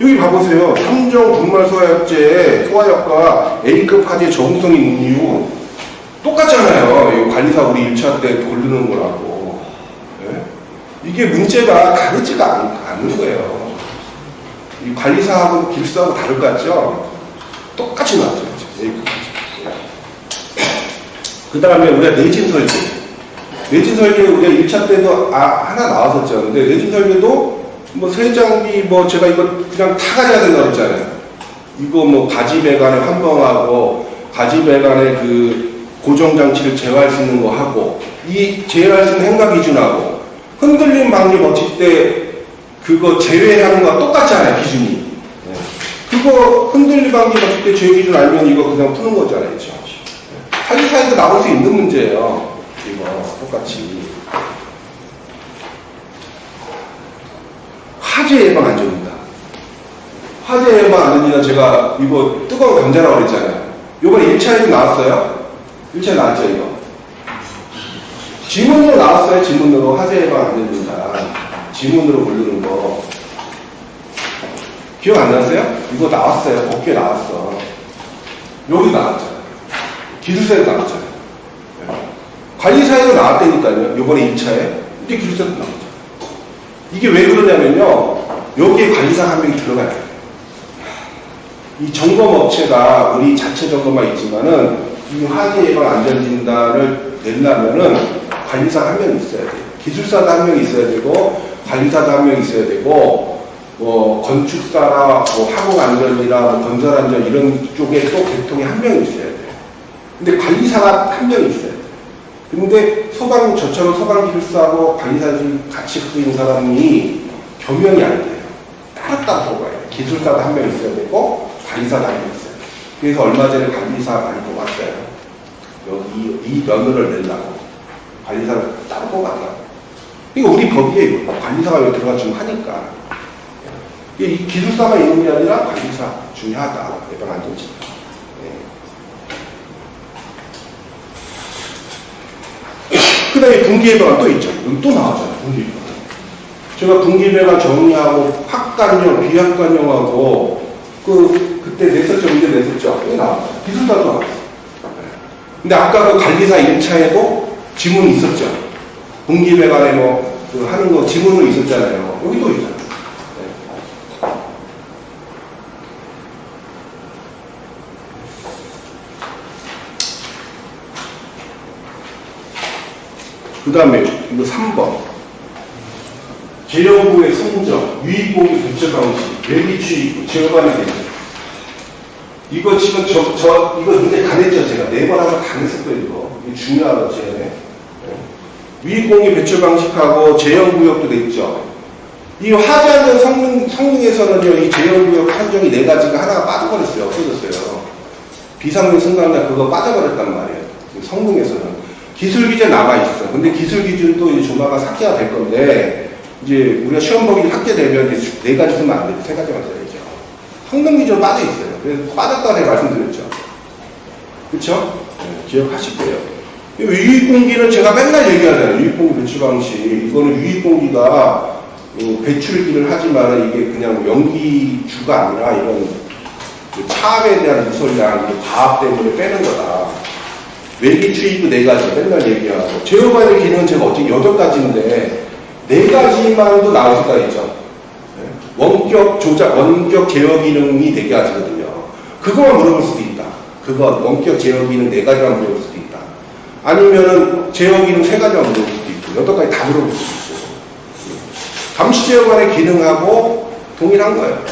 여기 봐보세요. 3종 분말 소화약제의 소화약과 A급 화재 적응성이 있는 이유 똑같잖아요. 관리사 우리 1차 때 고르는 거라고. 네? 이게 문제가 다르지가 않는 거예요. 이 관리사하고 기술사하고 다를 것 같죠? 똑같이 나왔죠. 그 다음에 우리가 내진 설계. 내진 설계 우리가 1차 때도 하나 나왔었죠. 근데 내진 설계도 뭐 세장비 제가 이거 그냥 타가져야 된다고 했잖아요. 이거 가지 배관을 환봉하고 가지 배관의 그 고정장치를 제어할 수 있는 거 하고 이 제어할 수 있는 행각 기준하고 흔들림 방지 법칙 때 그거 제외하는 거랑 똑같잖아요. 기준이. 그거 흔들림 방지 법칙 때 제외 기준 알면 이거 그냥 푸는 거잖아요. 그렇죠? 사이에서 나올 수 있는 문제예요. 이거 똑같이. 화재 예방 안전입니다. 화재 예방 안전이나 제가 이거 뜨거운 감자라고 그랬잖아요. 이번에 1차에도 나왔어요? 1차에 나왔죠, 이거? 지문으로 나왔어요, 지문으로. 화재 예방 안전입니다. 지문으로 고르는 거. 기억 안 나세요? 이거 나왔어요. 법규에 나왔어. 여기 나왔잖아요. 기술사에도 나왔잖아요. 관리사에도 나왔다니까요. 이번에 2차에. 근데 기술사에도 나왔죠. 이게 왜 그러냐면요. 여기에 관리사 한 명이 들어가야 돼요. 이 점검업체가 우리 자체 점검만 있지만은 이 화재 예방 안전진단을 내려면은 관리사 한 명 있어야 돼요. 기술사도 한 명 있어야 되고 관리사도 한 명 있어야 되고 건축사나 화공안전이나 건설안전 이런 쪽에 또 계통이 한 명 있어야 돼요. 근데 관리사가 한 명 있어야 돼요. 근데 저처럼 소방기술사하고 관리사들이 같이 갖고 있는 사람이 겸용이 안 돼요. 따로따로 뽑아야 돼요. 기술사도 한 명 있어야 되고 관리사도 한 명 있어요. 그래서 얼마 전에 관리사 많이 뽑았어요. 여기 이 면허를 내려고 관리사를 따로 뽑았다고. 이거 우리 법이에요. 관리사가 여기 들어가주면 하니까. 이 기술사만 있는 게 아니라 관리사 중요하다. 예방안전지사. 그 다음에 분기예방은 또 있죠. 여기 또 나왔잖아요. 분기예방. 제가 분기예방 정리하고 학관용, 비학관용하고 그때 냈었죠. 문제 냈었죠. 여기 나왔어요. 기술사도 나왔어요. 근데 아까 그 관리사 1차에도 지문이 있었죠. 분기예방에 하는 거 지문으로 있었잖아요. 여기도 있잖아요. 그 다음에 이거 3번 재연구의 성적, 유의공유 대처 방식, 외기주의, 제어반에 대해서 이거 지금 이거 문제 다 냈죠. 제가 4번 하면 다 냈었어요. 이거 중요하다. 제 유의공유 배출 방식하고 재연구역도 냈죠. 이 하자는 성능에서는요, 이 재연구역 한정이 4가지가 하나가 빠져버렸어요. 없어졌어요. 비상용 승강장 그거 빠져버렸단 말이에요. 성능에서는. 기술 기준 남아있어. 근데 기술 기준도 이제 조만간 삭제가 될 건데, 이제 우리가 시험 보기 삭제되면 4가지 쓰면 안 되죠. 3가지만 써야죠. 성능 기준 빠져있어요. 그래서 빠졌다고 제가 말씀드렸죠. 그쵸? 네, 기억하실 거예요. 유입공기는 제가 맨날 얘기하잖아요. 유입공기 배출 방식. 이거는 유입공기가 배출기를 하지만 이게 그냥 연기주가 아니라 이런 차압에 대한 누설량, 과압 때문에 빼는 거다. 외기 주입도 4가지 맨날 얘기하고 제어반의 기능은 제가 어떻게 8가지인데 4가지만도 나올 수가 있죠. 원격 조작, 원격 제어 기능이 4가지거든요. 그거만 물어볼 수도 있다. 그거 원격 제어 기능 4가지만 물어볼 수도 있다. 아니면은 제어 기능 3가지만 물어볼 수도 있고 8가지 다 물어볼 수도 있고. 감시 제어반의 기능하고 동일한 거예요.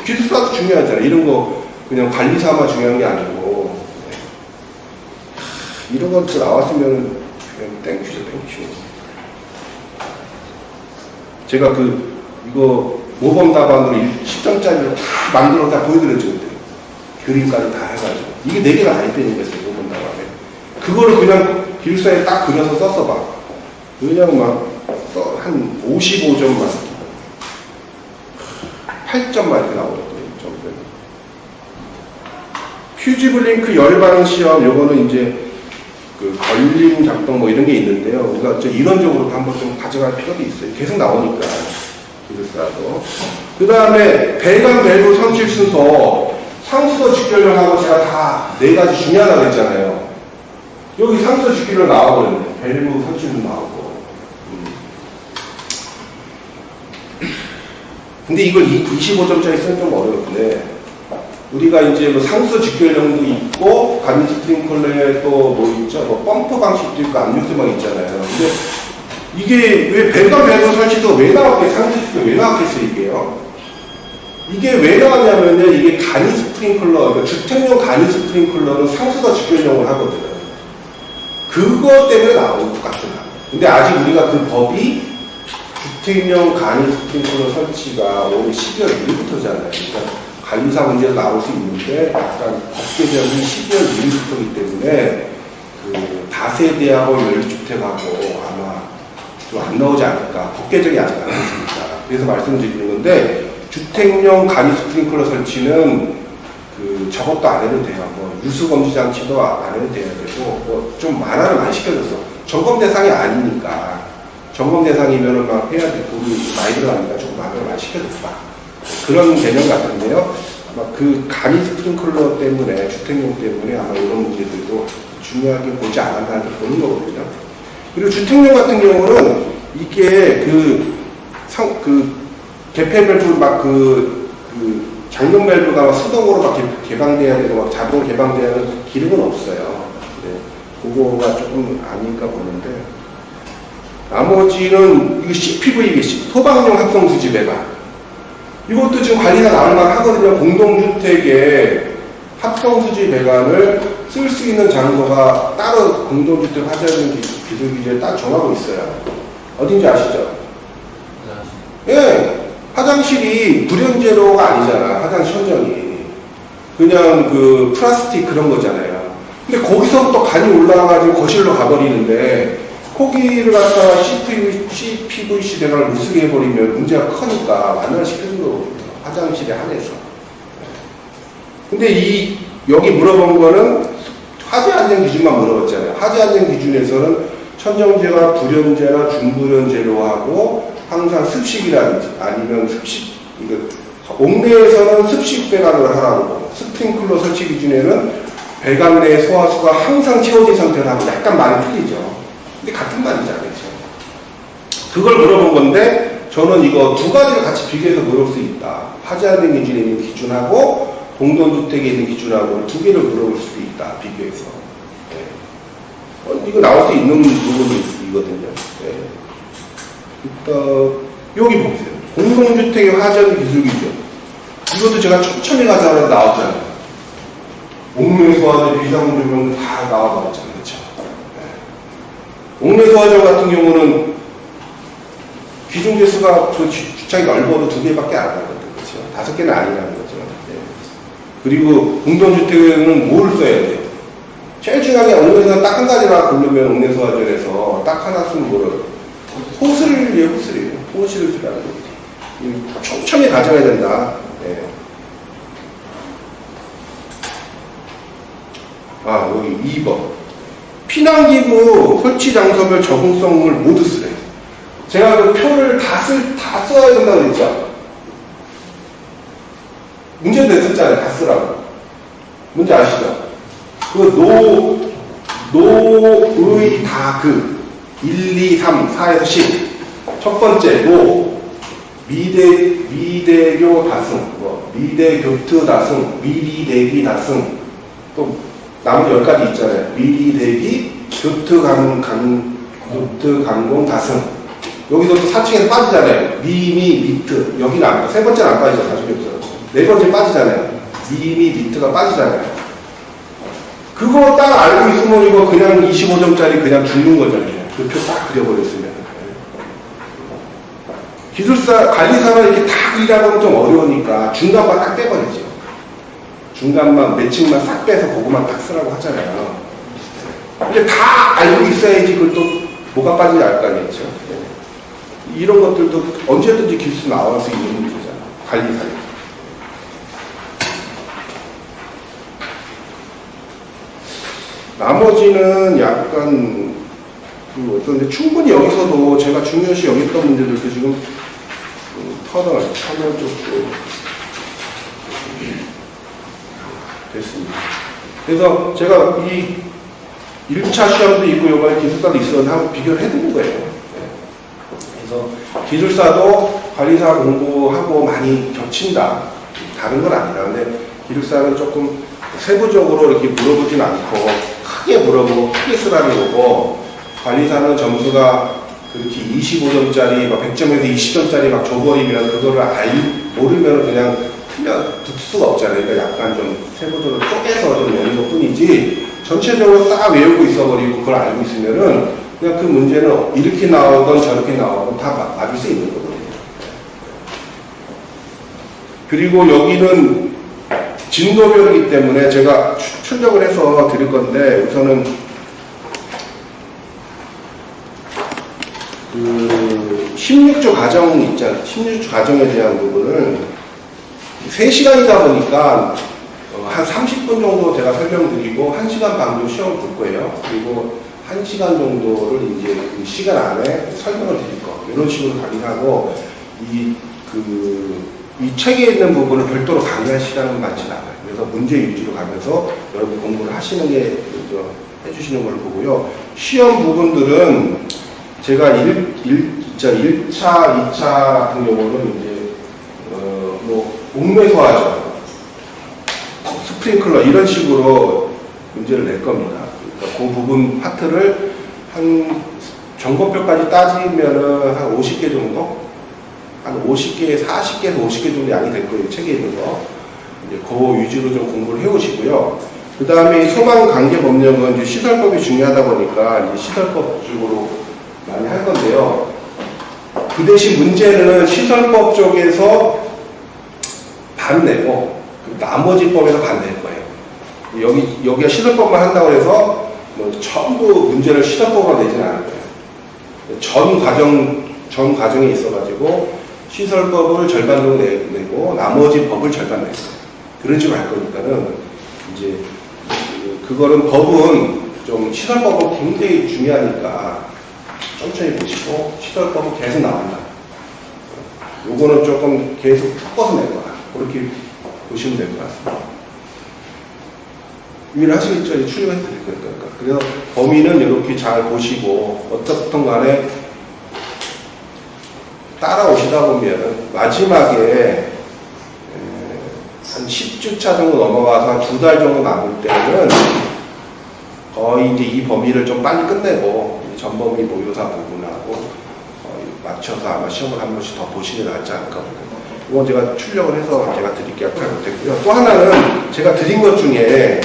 기술사도 중요하잖아요. 이런 거 그냥 관리사만 중요한 게 아니고. 이런 것도 나왔으면 그냥 땡큐죠, 땡큐. 제가 이거 모범 답안으로 10점짜리로 다 만들어 다 보여드렸죠, 그때. 그림까지 다 해가지고. 이게 4개가 안 되는 거였어요, 모범 답안에. 그거를 그냥 기술사에 딱 그려서 써서 봐. 그냥 한 55점만. 8점만 이렇게 나오거든요, 퓨지블링크 열반응 시험, 요거는 이제 걸림 작동 이런 게 있는데요. 우리가 이론적으로 한번 좀 가져갈 필요도 있어요. 계속 나오니까. 기술사도. 그 다음에 배관 밸브 선출 순서, 상수도 직결력하고 제가 다 4가지 중요하다고 했잖아요. 여기 상수도 직결력 나와버렸네. 밸브 선출도 나오고. 근데 이걸 25점짜리 쓰는 좀 어려운데, 우리가 이제 상수 직결형도 있고, 간이 스프링클러에 또 있죠? 펌프 방식도 있고, 압력수막 있잖아요. 근데 이게 왜 배관 밸브 설치도 왜 나왔겠어요? 상수 직결 왜 나왔겠어요, 이게요? 이게 왜 나왔냐면요, 이게 간이 스프링클러, 그러니까 주택용 간이 스프링클러는 상수도 직결형을 하거든요. 그거 때문에 나온 것 같아요. 근데 아직 우리가 그 법이 주택용 간이 스프링클러 설치가 올해 12월 1일부터잖아요. 그러니까 관리사 문제도 나올 수 있는데 약간 법개정이 12월 1일부터이기 때문에 다세대하고 연립주택하고 아마 좀 안 나오지 않을까. 법개정이 아직 안 됐습니다. 그래서 말씀드리는 건데 주택용 간이 스프링클러 설치는 저것도 안 해도 돼요. 유수검지 장치도 안 해도 돼야 되고 좀 완화를 많이 시켜줬어. 점검 대상이 아니니까. 점검 대상이면은 막 해야 될 돈이 많이 들어가니까 조금 완화를 많이 시켜줬다. 그런 개념 같은데요. 아마 간이 스프링클러 때문에, 주택용 때문에 아마 이런 문제들도 중요하게 보지 않았나 이렇게 보는 거거든요. 그리고 주택용 같은 경우는 이게 개폐 밸브 장용 밸브가 수동으로 막 개방돼야 되고 막 자동 개방돼야 하는 기능은 없어요. 네. 그거가 조금 아닐까 보는데. 나머지는 이거 CPVC, 소방용 합동수지 배관. 이것도 지금 관리가 나올 만 하거든요. 공동주택에 합성수지 배관을 쓸 수 있는 장소가 따로 공동주택 하자는 기술기준에 딱 정하고 있어요. 어딘지 아시죠? 예, 화장실이 불연제로가 아니잖아. 화장실 현정이 그냥 그 플라스틱 그런 거잖아요. 근데 거기서부터 간이 올라가가지고 거실로 가버리는데 거기를 갖다가 CPVC 배관을 못 쓰게 해버리면 문제가 크니까 완화시키는 거거든요. 화장실에 한해서. 근데 여기 물어본 거는 화재 안전 기준만 물어봤잖아요. 화재 안전 기준에서는 천정제가 불연제나 중불연제로 하고 항상 습식이라든지 아니면 습식, 옥내에서는 습식 배관을 하라고 스프링클러 설치 기준에는 배관 내 소화수가 항상 채워진 상태로 하고 약간 많이 틀리죠. 근데 같은 말이잖아요. 그렇죠? 그걸 물어본 건데 저는 이거 두 가지를 같이 비교해서 물어볼 수 있다. 화재 안전 기준에 있는 기준하고 공동주택에 있는 기준하고 두 개를 물어볼 수도 있다. 비교해서. 네. 이거 나올 수 있는 부분이거든요. 네. 여기 보세요. 공동주택의 화재 기술 기준. 이것도 제가 촘촘히 가자마자 나왔잖아요. 옥내소화재 비상조명 다 나와버렸잖아요. 그렇죠? 네. 옥내소화재 같은 경우는 기준개수가 그 주차기 넓어도 2개밖에 안 하거든요. 그렇죠? 5개는 아니라는 거죠. 네. 그리고 공동주택에는 뭘 써야 돼요? 제일 중요한 게 옥내소화 딱 한 가지만 고르면 옥내소화재에서 딱 하나 쓰면 뭐를 호스를 위해 호스래요. 호스를 쓰라는 거지. 촘촘히 가져야 된다. 네. 아, 여기 2번. 피난기구 설치 장소별 적응성을 모두 쓰래. 제가 그 표를 다 써야 된다고 그랬죠? 문제도 냈었잖아요. 다 쓰라고. 문제 아시죠? 노의 다그 1, 2, 3, 4에서 10. 첫 번째, 미대교 다승, 미대교트 다승, 미리대기 다승. 또, 나머지 10가지 있잖아요. 미리대기, 교트 강공 다승. 여기서 또 4층에서 빠지잖아요. 미트. 여기는 안 빠. 세 번째는 안 빠지죠. 나중에 없어요. 네 번째 빠지잖아요. 미트가 빠지잖아요. 그거 딱 알고 있으면 이거 그냥 25점짜리 그냥 죽는 거잖아요. 그 표 딱 그려버렸으면. 기술사, 관리사가 이렇게 다 그리라고 하면 좀 어려우니까 중간만 딱 빼버리죠. 중간만, 매칭만 싹 빼서 그거만 딱 쓰라고 하잖아요. 근데 다 알고 있어야지 그걸 또 뭐가 빠진지 알 거 아니겠죠. 이런 것들도 언제든지 기술 나올 수 있는 문제잖아요. 관리사. 나머지는 약간 어떤데 충분히 여기서도 제가 중요시 여겼던 문제들도 지금 터널 쪽도 됐습니다. 그래서 제가 이 1차 시험도 있고 이번에 기술사도 있었는데 한번 비교를 해드린 거예요. 그래서 기술사도 관리사 공부하고 많이 겹친다. 다른 건 아니다. 근데 기술사는 조금 세부적으로 이렇게 물어보진 않고 크게 물어보고 크게 쓰라는 거고 관리사는 점수가 그렇게 25점짜리 막 100점에서 20점짜리 막 줘버리면 그거를 모르면 그냥 붙을 수가 없잖아요. 그러니까 약간 좀 세부적으로 쪼개서 좀 내는 것 뿐이지 전체적으로 싹 외우고 있어버리고 그걸 알고 있으면은 그냥 그 문제는 이렇게 나오건 저렇게 나오건 다 맞을 수 있는 거거든요. 그리고 여기는 진도별이기 때문에 제가 출력을 해서 드릴 건데 우선은 그 16조 가정 있잖아요. 16조 가정에 대한 부분을 3시간이다 보니까 한 30분 정도 제가 설명드리고 1시간 반 정도 시험을 볼 거예요. 그리고 1시간 정도를 이제 그 시간 안에 설명을 드릴 거. 이런 식으로 강의하고 이 책에 있는 부분을 별도로 강의할 시간은 많지는 않아요. 그래서 문제 위주로 가면서 여러분 공부를 하시는 게 해주시는 걸 보고요. 시험 부분들은 제가 1차, 2차 같은 경우는 이제 옥내소화죠. 스프링클러 이런 식으로 문제를 낼 겁니다. 그러니까 그 부분 파트를 한 점검표까지 따지면은 한 50개 정도? 한 50개, 40개에서 50개 정도 양이 될 거예요. 책에 있는 거. 이제 그 위주로 좀 공부를 해오시고요. 그 다음에 소방관계법령은 이제 시설법이 중요하다 보니까 이제 시설법 쪽으로 많이 할 건데요. 그 대신 문제는 시설법 쪽에서 반 내고 나머지 법에서 반 낼 거예요. 여기가 시설법만 한다고 해서 뭐 전부 문제를 시설법으로 내지는 않을 거예요. 전 과정에 있어가지고 시설법을 절반 정도 내고 나머지 법을 절반 낼 거예요. 그런 식으로 할 거니까는 이제 그거는 법은 좀 시설법은 굉장히 중요하니까 천천히 보시고 시설법은 계속 나온다. 요거는 조금 계속 섞어서 낼 거야. 그렇게 보시면 될 것 같습니다. 이해하시겠죠? 출력해 드릴 거니까. 그래서 범위는 이렇게 잘 보시고 어떻든 간에 따라오시다 보면 마지막에 한 10주차 정도 넘어가서 한 2달 정도 남을 때는 거의 이제 이 범위를 좀 빨리 끝내고 전범위 모의고사 부분하고 맞춰서 아마 시험을 한 번씩 더 보시는 게 낫지 않을까. 이건 제가 출력을 해서 제가 드릴게요. 잘 못했고요. 또 하나는 제가 드린 것 중에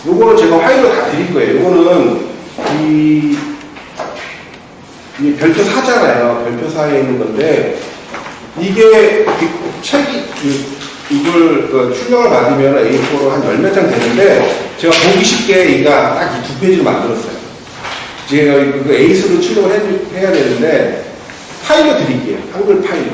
요거는 제가 화일로 다 드릴 거예요. 요거는 이 별표 4잖아요. 별표 4에 있는 건데 이게 책이 이걸 출력을 받으면 A4로 한 10몇 장 되는데 제가 보기 쉽게 이가 딱 이 2페이지를 만들었어요. 제가 그 A4로 출력을 해야 되는데 파일로 드릴게요. 한글 파일.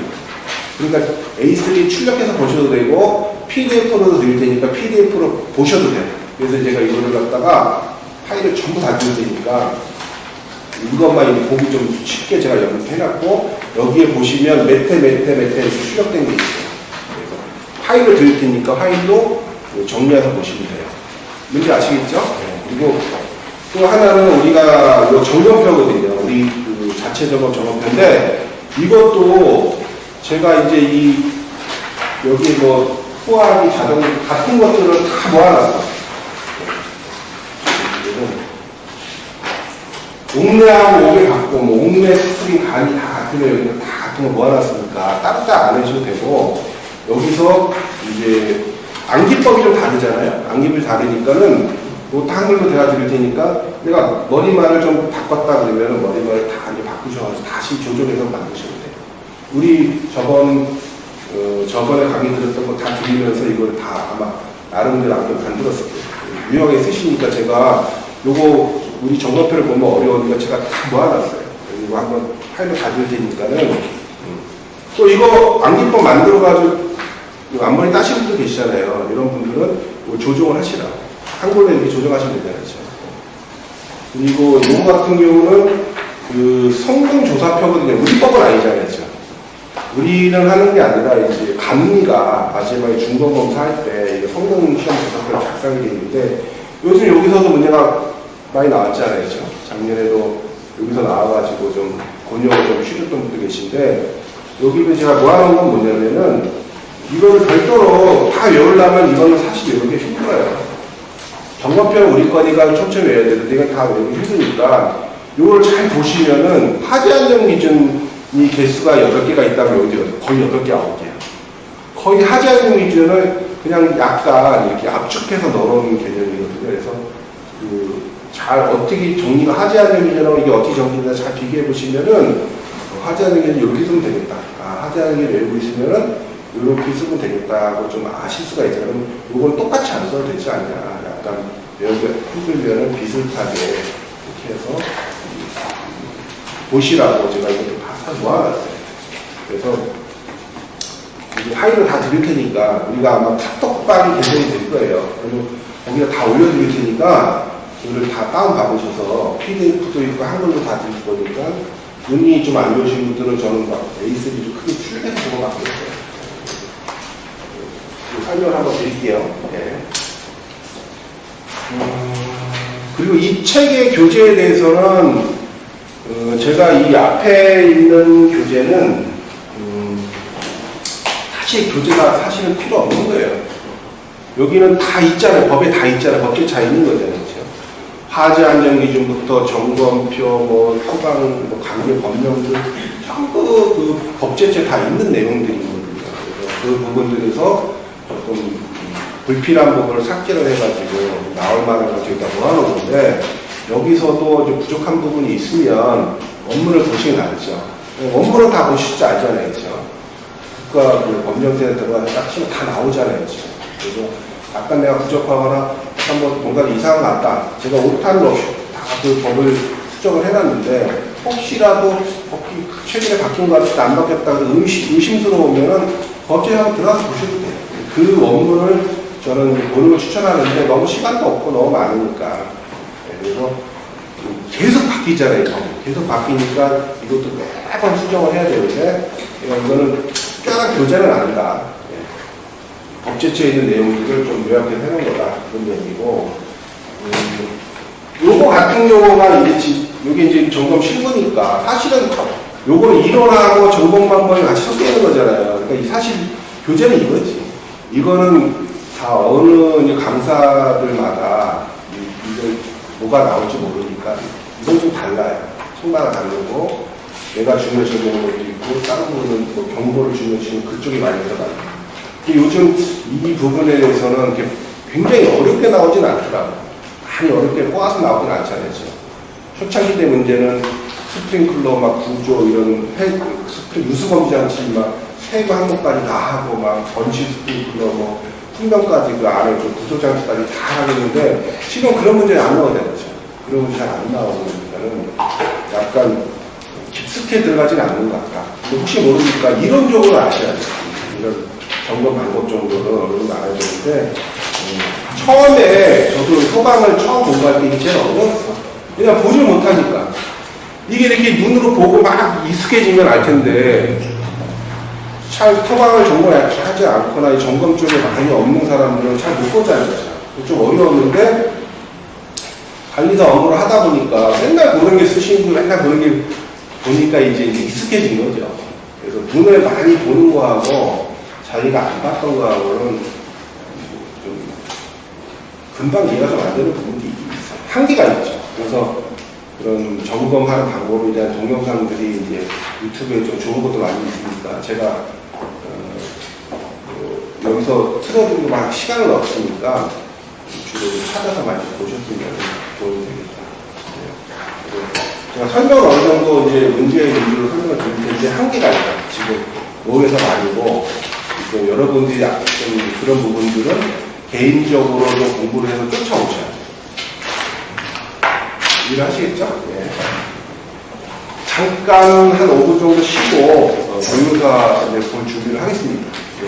그러니까 A3 출력해서 보셔도 되고 PDF로도 드릴 테니까 PDF로 보셔도 돼요. 그래서 제가 이거를 갖다가 파일을 전부 다 드릴 테니까 이것만 보기 좀 쉽게 제가 연습해놨고 여기에 보시면 몇 회 이렇게 출력된 게 있어요. 그래서 파일을 드릴 테니까 파일로 정리해서 보시면 돼요. 문제 아시겠죠? 네. 그리고 또 하나는 우리가 이거 점검표거든요. 우리 그 자체 점검표인데 이것도 제가 이제 여기 뭐 후하기 자동 같은 것들을 다 모아놨어요. 옥내하고 옥에 갖고 뭐 옥내 스프링 간이 다 같으면 여기는 다 같은 거 모아놨으니까 따로따로 안 해주셔도 되고 여기서 이제 암기법이 좀 다르잖아요. 암기법이 다르니까는 뭐 한글로 제가 드릴 테니까 내가 머리말을 좀 바꿨다 그러면 머리말을 다 이제 바꾸셔서 다시 조정해서 만드셔도 돼요. 우리 저번에 강의 들었던 거 다 드리면서 이걸 다 아마 나름대로 만들었을 거예요. 유형에 쓰시니까 제가 요거 우리 점검표를 보면 어려우니까 제가 다 모아놨어요. 이거 한번 파일로 가질 테니까는 또 이거 암기법 만들어가지고 앞머리 따시는 분들 계시잖아요. 이런 분들은 뭐 조정을 하시라고 한글로 이렇게 조정하시면 되잖아요. 그리고 요거 같은 경우는 그 성능 조사표거든요. 우리 법은 아니잖아요. 우리는 하는 게 아니라 이제 감리가 마지막에 중간검사할 때 성능 시험 조사표를 작성이 되어 있는데 요즘 여기서도 문제가 많이 나왔잖아요. 그렇죠? 작년에도 여기서 나와가지고 좀 곤욕을 좀 치셨던 분들 계신데 여기를 제가 모아놓은 건 뭐냐면은 이거를 별도로 다 외우려면 이거는 사실 외우기 힘들어요. 점검표는 우리 거니까 천천히 외워야 되는데 이건 다 외우기 힘드니까 이걸 잘 보시면은 화재 안전 기준이 개수가 8개가 있다면 여기 거의 8개, 9개야. 거의 화재 안전 기준을 그냥 약간 이렇게 압축해서 넣어놓은 개념이거든요. 그래서 잘 어떻게 정리가 하지 않는 기준하고 이게 어떻게 정리되나 잘 비교해 보시면은 하지 않는 기준 이렇게 쓰면 되겠다. 하지 않는 기준 외우고 있으면은 이렇게 쓰면 되겠다 하고 좀 아실 수가 있잖아요. 그럼 이건 똑같이 안 써도 되지 않냐. 약간 외우기 힘들면은 비슷하게 이렇게 해서 보시라고 제가 이렇게 다 모아놨어요. 그래서 이제 파일을 다 드릴 테니까 우리가 아마 카톡방이 개설이 될 거예요. 그리고 거기다 다 올려드릴 테니까 이걸 다 다운받으셔서 PDF도 있고 한글로 다 드릴 거니까 눈이 좀 안 좋으신 분들은 저는 막 A3를 좀 크게 출력해서 보고 맡겼어요. 설명을 한번 드릴게요. 네. 그리고 이 책의 교재에 대해서는 제가 이 앞에 있는 교재는 사실 교재가 사실은 필요 없는 거예요. 여기는 다 있잖아요. 법에 다 있잖아요. 법규 다 있는 거잖아요. 그렇죠? 화재 안전 기준부터 점검표, 뭐 소방, 뭐 강력 법령들 전부 그 법제처에 다 있는 내용들이거든요. 그래서 그 부분들에서 조금 불필요한 부분을 삭제를 해가지고 나올 만한 걸 저희가 모아놓은 건데 여기서도 좀 부족한 부분이 있으면 원문을 보시긴 알죠. 원문은 다 보실 알잖아요. 그죠? 국가 그 법령제에 들어가서 딱 치면 다 나오잖아요. 그죠? 그래서 약간 내가 부족하거나 한번 뭔가 이상한 것 같다. 제가 오탄로 다 그 법을 수정을 해놨는데 혹시라도 법이 최근에 바뀐 것 같을 때 안 바뀌었다 그래서 의심스러우면은 법제에 한번 들어가서 보셔도 돼요. 그 원문을 저는 보는 걸 추천하는데 너무 시간도 없고 너무 많으니까. 그래서 계속 바뀌잖아요. 계속 바뀌니까 이것도 매번 수정을 해야 되는데 이거는 특별한 교재는 아니다. 법제처에 있는 내용들을 좀 요약해서 해놓은 거다. 그런 얘기고. 요거 같은 경우가 이게 이제 점검 실무니까 사실은 요거는 이론하고 점검 방법이 같이 섞여 있는 거잖아요. 그러니까 사실 교재는 이거지. 이거는 다 어느 이제 강사들마다 이걸 뭐가 나올지 모르니까 이건 좀 달라요. 청마가 다르고 내가 중요시하는 것도 있고 다른 부분은 뭐 경고를 중요시하는 그쪽이 많이 들어가요. 요즘 이 부분에 대해서는 굉장히 어렵게 나오진 않더라고요. 많이 어렵게 꼬아서 나오진 않잖아요. 초창기 때 문제는 스프링클러 막 구조 이런 유수검 장치 막 세부 항목까지 다 하고 막 번치 스프링클러 뭐 풍경까지 그 안에 좀 구조 장치까지 다 하는데 지금 그런 문제는 안 나오잖아요. 그런 문제 잘 안 나오고 그러니까는 약간 깊숙이 들어가진 않는 것 같다. 근데 혹시 모르니까 이론적으로 아셔야 돼요. 이런 점검 방법 정도는 어느 정도 알아야 되는데 처음에 저도 소방을 처음 공부할 때 이게 제일 어려웠어. 그냥 보질 못하니까. 이게 이렇게 눈으로 보고 막 익숙해지면 알 텐데 잘 소방을 전공하지 않거나 이 점검 쪽에 많이 없는 사람들은 잘 못 보잖아요. 좀 어려웠는데 관리사 업무를 하다 보니까 맨날 보는 게 수신구 맨날 보는 게 보니까 이제 익숙해진 거죠. 그래서 눈을 많이 보는 거하고 자기가 안 봤던 거하고는 좀 금방 이해가 좀 안 되는 부분이 있어요. 한계가 있죠. 그래서 그런 점검하는 방법에 대한 동영상들이 이제 유튜브에 좀 좋은 것도 많이 있으니까 제가 여기서 틀어드리고 막 시간은 없으니까 주로 찾아서 많이 보셨으면 도움이 되겠다. 제가 설명을 어느 정도 이제 문제의 위주로 설명을 드릴 텐데 한계가 있다. 지금 모의에서 아니고 여러분들이 좀 그런 부분들은 개인적으로 좀 공부를 해서 쫓아오셔야 돼요. 이해하시겠죠? 네. 잠깐 한 5분 정도 쉬고 동영상 볼 준비를 하겠습니다. 네.